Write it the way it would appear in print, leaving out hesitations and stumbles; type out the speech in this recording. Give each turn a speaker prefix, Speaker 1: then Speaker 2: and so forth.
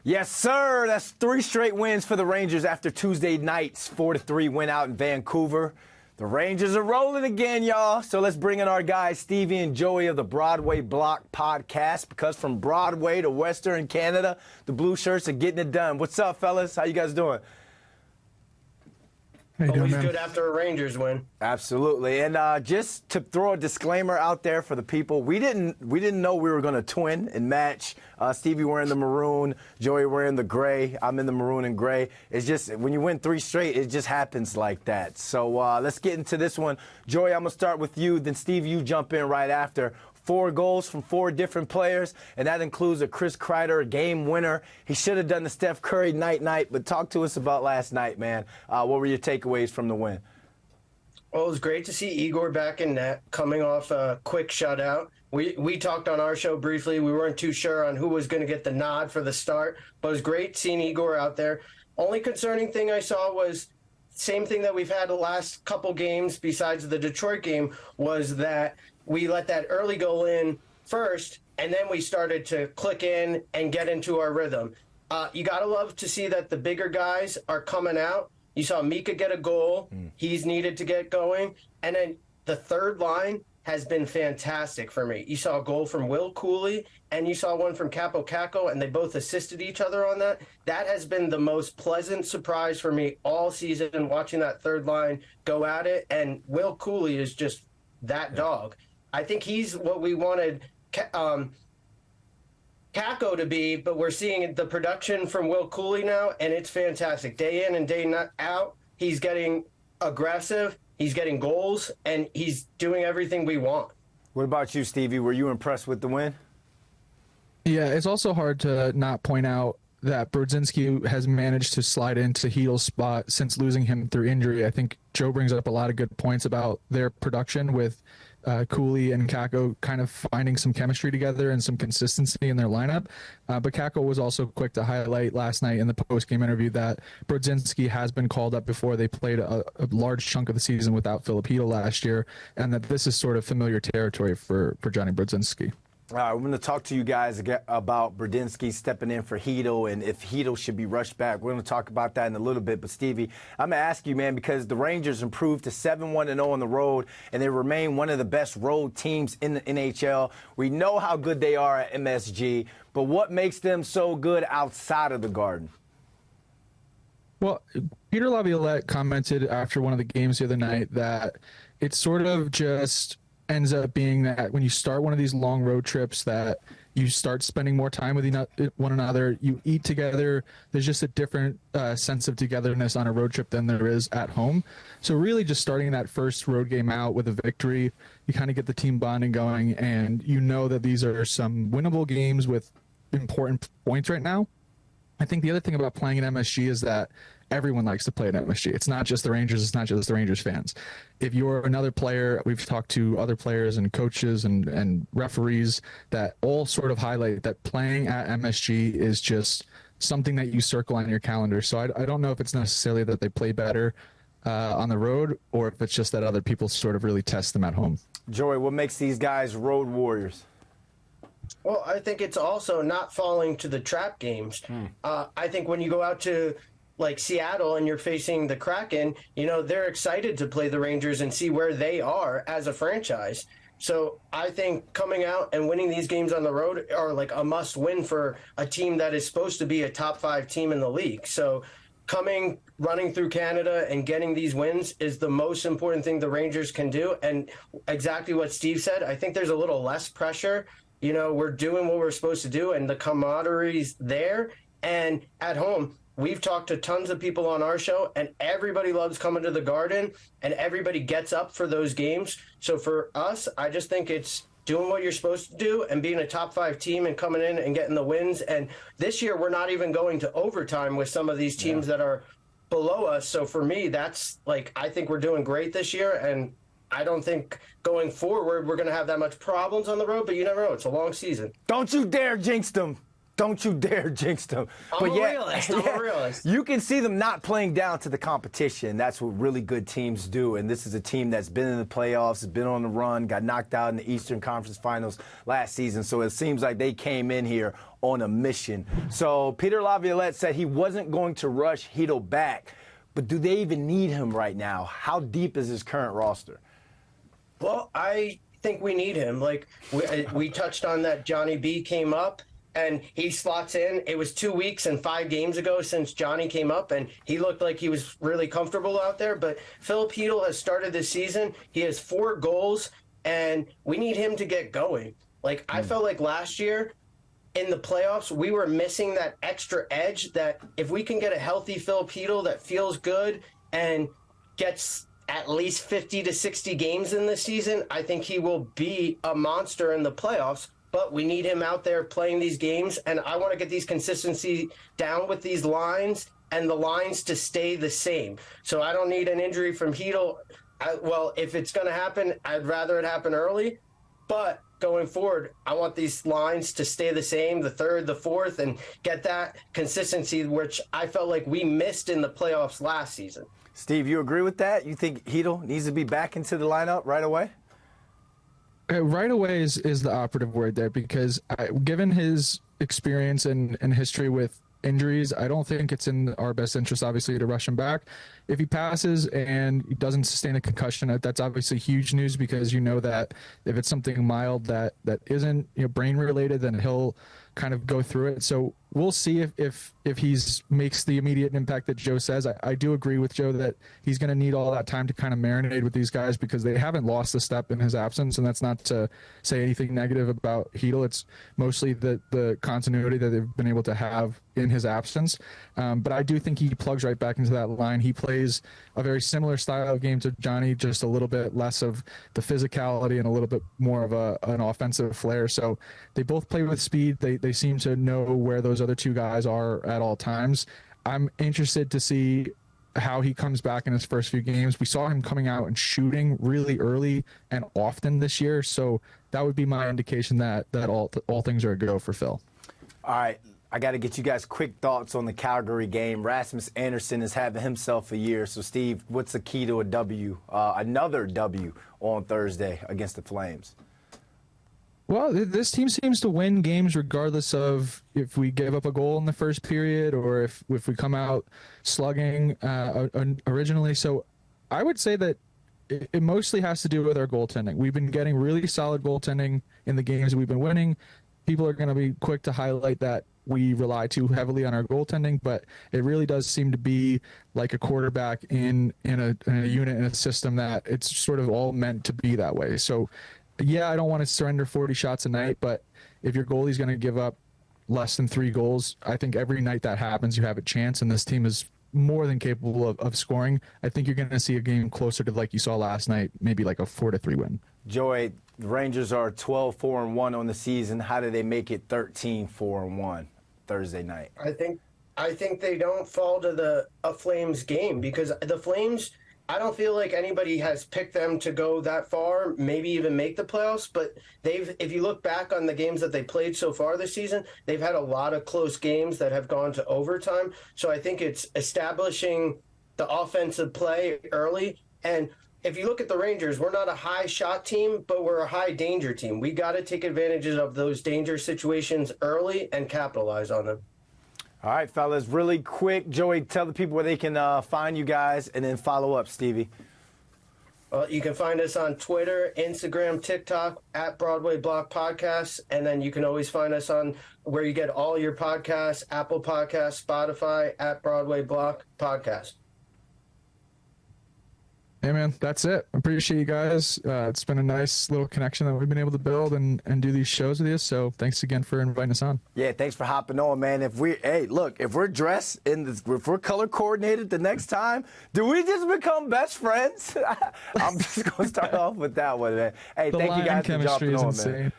Speaker 1: Yes, sir. That's 3 straight wins for the Rangers after Tuesday night's 4-3 win out in Vancouver. The Rangers are rolling again, y'all. So let's bring in our guys, Stevie and Joey of the Broadway Block podcast, because from Broadway to Western Canada, the Blueshirts are getting it done. What's up, fellas? How you guys doing?
Speaker 2: Always good after a Rangers win.
Speaker 1: Absolutely. And just to throw a disclaimer out there for the people, we didn't know we were going to twin and match. Stevie wearing the maroon, Joey wearing the gray. I'm in the maroon and gray. It's just when you win 3 straight, it just happens like that. So let's get into this one. Joey, I'm going to start with you. Then, Stevie, you jump in right after. 4 goals from 4 different players, and that includes a Chris Kreider game winner. He should have done the Steph Curry night, but talk to us about last night, man. What were your takeaways from the win?
Speaker 2: Well, it was great to see Igor back in net, coming off a quick shutout. We talked on our show briefly. We weren't too sure on who was going to get the nod for the start, but it was great seeing Igor out there. Only concerning thing I saw was same thing that we've had the last couple games besides the Detroit game, was that we let that early goal in first, and then we started to click in and get into our rhythm. You got to love to see that the bigger guys are coming out. You saw Mika get a goal. He's needed to get going. And then the third line has been fantastic for me. You saw a goal from Will Cooley, and you saw one from Capo Caco, and they both assisted each other on that. That has been the most pleasant surprise for me all season, watching that third line go at it. And Will Cooley is just that dog. I think he's what we wanted Caco to be, but we're seeing the production from Will Cooley now, and it's fantastic. Day in and day out, he's getting aggressive, he's getting goals, and he's doing everything we want.
Speaker 1: What about you, Stevie? Were you impressed with the win?
Speaker 3: Yeah, it's also hard to not point out that Brodzinski has managed to slide into Chytil's spot since losing him through injury. I think Joe brings up a lot of good points about their production with Cooley and Caco kind of finding some chemistry together and some consistency in their lineup. But Caco was also quick to highlight last night in the post-game interview that Brodzinski has been called up before. They played a large chunk of the season without Filip Chytil last year, and that this is sort of familiar territory for Johnny Brodzinski.
Speaker 1: All right, we're going to talk to you guys about Brodzinski stepping in for Chytil and if Chytil should be rushed back. We're going to talk about that in a little bit. But, Stevie, I'm going to ask you, man, because the Rangers improved to 7-1-0 on the road, and they remain one of the best road teams in the NHL. We know how good they are at MSG, but what makes them so good outside of the Garden?
Speaker 3: Well, Peter Laviolette commented after one of the games the other night that it's sort of just ends up being that when you start one of these long road trips that you start spending more time with one another, you eat together. There's just a different sense of togetherness on a road trip than there is at home. So really just starting that first road game out with a victory, you kind of get the team bonding going, and you know that these are some winnable games with important points right now. I think the other thing about playing at MSG is that everyone likes to play at MSG. It's not just the Rangers. It's not just the Rangers fans. If you're another player, we've talked to other players and coaches and referees that all sort of highlight that playing at MSG is just something that you circle on your calendar. So I don't know if it's necessarily that they play better on the road or if it's just that other people sort of really test them at home.
Speaker 1: Joey, what makes these guys road warriors?
Speaker 2: Well, I think it's also not falling to the trap games. I think when you go out to like Seattle and you're facing the Kraken, you know, they're excited to play the Rangers and see where they are as a franchise. So I think coming out and winning these games on the road are like a must win for a team that is supposed to be a top 5 team in the league. So running through Canada and getting these wins is the most important thing the Rangers can do. And exactly what Steve said, I think there's a little less pressure. You know, we're doing what we're supposed to do, and the camaraderie's there. And at home, we've talked to tons of people on our show, and everybody loves coming to the Garden, and everybody gets up for those games. So for us, I just think it's doing what you're supposed to do and being a top 5 team and coming in and getting the wins. And this year, we're not even going to overtime with some of these teams that are below us. So for me, that's like, I think we're doing great this year, and I don't think going forward we're going to have that much problems on the road, but you never know. It's a long season.
Speaker 1: Don't you dare jinx them. Don't you dare jinx them.
Speaker 2: I'm a realist.
Speaker 1: You can see them not playing down to the competition. That's what really good teams do. And this is a team that's been in the playoffs, has been on the run, got knocked out in the Eastern Conference Finals last season. So it seems like they came in here on a mission. So Peter Laviolette said he wasn't going to rush Chytil back. But do they even need him right now? How deep is his current roster?
Speaker 2: Well, I think we need him. Like we touched on that, Johnny B came up. And he slots in. It was 2 weeks and 5 games ago since Johnny came up, and he looked like he was really comfortable out there. But Filip Chytil has started this season. He has 4 goals, and we need him to get going. Like, I felt like last year in the playoffs, we were missing that extra edge that if we can get a healthy Filip Chytil that feels good and gets at least 50 to 60 games in this season, I think he will be a monster in the playoffs. But we need him out there playing these games, and I want to get these consistency down with these lines and the lines to stay the same. So I don't need an injury from Chytil. Well, if it's going to happen, I'd rather it happen early. But going forward, I want these lines to stay the same, the third, the fourth, and get that consistency, which I felt like we missed in the playoffs last season.
Speaker 1: Steve, you agree with that? You think Chytil needs to be back into the lineup right away?
Speaker 3: Right away is the operative word there, because given his experience and history with injuries, I don't think it's in our best interest, obviously, to rush him back. If he passes and he doesn't sustain a concussion, that's obviously huge news, because you know that if it's something mild that isn't brain related, then he'll kind of go through it. So we'll see if he's makes the immediate impact that Joe says. I do agree with Joe that he's going to need all that time to kind of marinate with these guys, because they haven't lost a step in his absence. And that's not to say anything negative about Chytil. It's mostly the continuity that they've been able to have in his absence. But I do think he plugs right back into that line. He plays a very similar style of game to Johnny, just a little bit less of the physicality and a little bit more of an offensive flair. So they both play with speed. They seem to know where those other two guys are at all times. I'm interested to see how he comes back in his first few games. We saw him coming out and shooting really early and often this year, so that would be my indication that all things are a go for Phil.
Speaker 1: All right, I got to get you guys quick thoughts on the Calgary game. Rasmus Anderson is having himself a year. So, Steve, what's the key to a W, another W on Thursday against the Flames?
Speaker 3: Well, this team seems to win games regardless of if we give up a goal in the first period or if we come out slugging originally. So I would say that it mostly has to do with our goaltending. We've been getting really solid goaltending in the games we've been winning. People are going to be quick to highlight that we rely too heavily on our goaltending, but it really does seem to be like a quarterback in a unit, in a system, that it's sort of all meant to be that way. So yeah, I don't want to surrender 40 shots a night, but if your goalie's going to give up less than 3 goals, I think every night that happens, you have a chance, and this team is more than capable of scoring. I think you're going to see a game closer to like you saw last night, maybe like a 4-3 win.
Speaker 1: Joey, the Rangers are 12-4-1 on the season. How did they make it 13-4-1 Thursday night?
Speaker 2: I think they don't fall to a Flames game, because the Flames, I don't feel like anybody has picked them to go that far, maybe even make the playoffs, but if you look back on the games that they played so far this season, they've had a lot of close games that have gone to overtime. So I think it's establishing the offensive play early. And if you look at the Rangers, we're not a high shot team, but we're a high danger team. We got to take advantages of those danger situations early and capitalize on them.
Speaker 1: All right, fellas, really quick. Joey, tell the people where they can find you guys, and then follow up, Stevie.
Speaker 2: Well, you can find us on Twitter, Instagram, TikTok, at Broadway Block Podcasts, and then you can always find us on where you get all your podcasts, Apple Podcasts, Spotify, at Broadway Block Podcast.
Speaker 3: Hey, man, that's it. I appreciate you guys. It's been a nice little connection that we've been able to build and do these shows with you. So thanks again for inviting us on.
Speaker 1: Yeah, thanks for hopping on, man. If we're dressed if we're color coordinated the next time, do we just become best friends? I'm just going to start off with that one, man. Hey, thank you guys for jumping on, man.